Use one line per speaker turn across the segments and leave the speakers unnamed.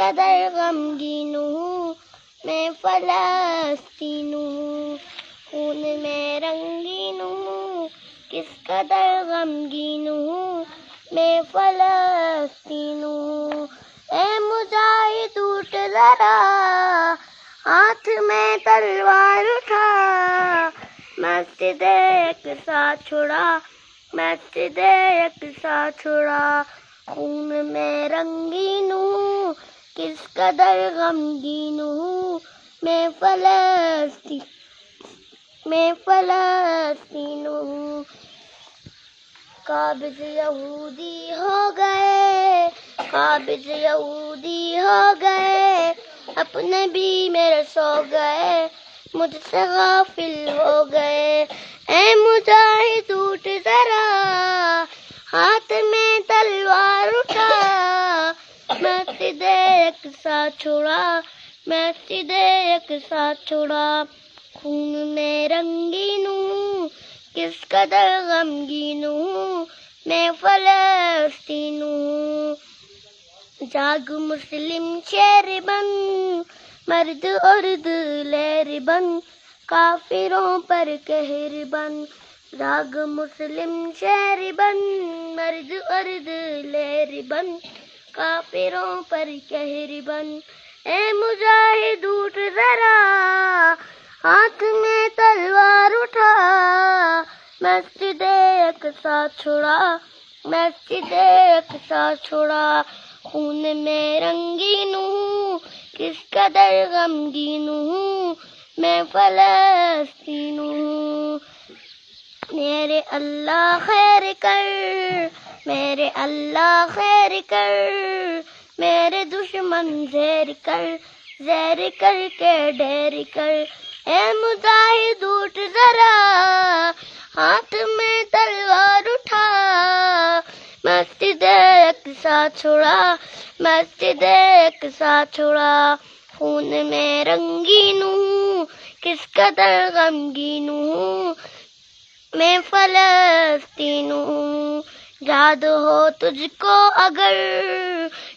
قدر غمگین ہوں میں فلسطین ہوں، خون میں رنگین ہوں کس قدر غمگین ہوں میں فلسطین ہوں۔ اے مجاہد اٹھ ذرا ہاتھ میں تلوار اٹھا، مسجد اقصی چھڑا، مسجد اقصی چھڑا، خون میں رنگین ہوں کس قدر غمگین ہوں میں فلسطین ہوں۔ قابض یہودی ہو گئے، قابض یہودی ہو گئے، اپنے بھی میرے سو گئے، مجھ سے غافل ہو گئے۔ اے مجاہد اٹھ ذرا ہاتھ میں تلوار اٹھا، مسجد اقصی چھڑا، مسجد اقصی چھڑا، خون میں رنگین ہوں کس قدر غمگین ہوں میں فلسطین ہوں۔ جاگ مسلم شیر بن، مرد عرد لہر بن، کافروں پر قہر بن، جاگ مسلم شیر بن، مرد عرد لہر بن، کافروں پر قہر بن۔ اے مجاہد اٹھ ذرا ہاتھ میں تلوار اٹھا، مسجد اقصی چھڑا، مسجد اقصی چھڑا، خون میں رنگین ہوں کس قدر غمگین ہوں میں فلسطین ہوں۔ میرے اللہ خیر کر، میرے اللہ خیر کر، میرے دشمن زیر کر، زیر کر کے ڈیر کر۔ اے مجاہد اٹھ ذرا ہاتھ میں تلوار اٹھا، مسجد اقصی چھڑا، مسجد اقصی چھڑا، خون میں رنگین ہوں کس قدر غمگین ہوں میں فلسطین ہوں۔ یاد ہو تجھ کو اگر،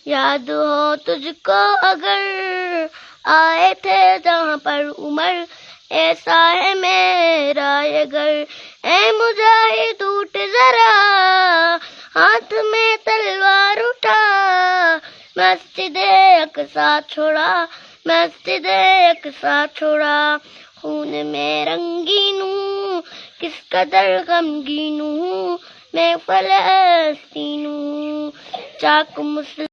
یاد ہو تجھ کو اگر، آئے تھے جہاں پر عمر، ایسا ہے میرا یہ گھر۔ اے مجاہد اٹھ ذرا ہاتھ میں تلوار اٹھا، مسجد اقصی چھڑا، مسجد اقصی چھڑا، خون میں رنگین ہوں کس قدر غمگین ہوں میں فلسطین ہوں۔ چاک مسلم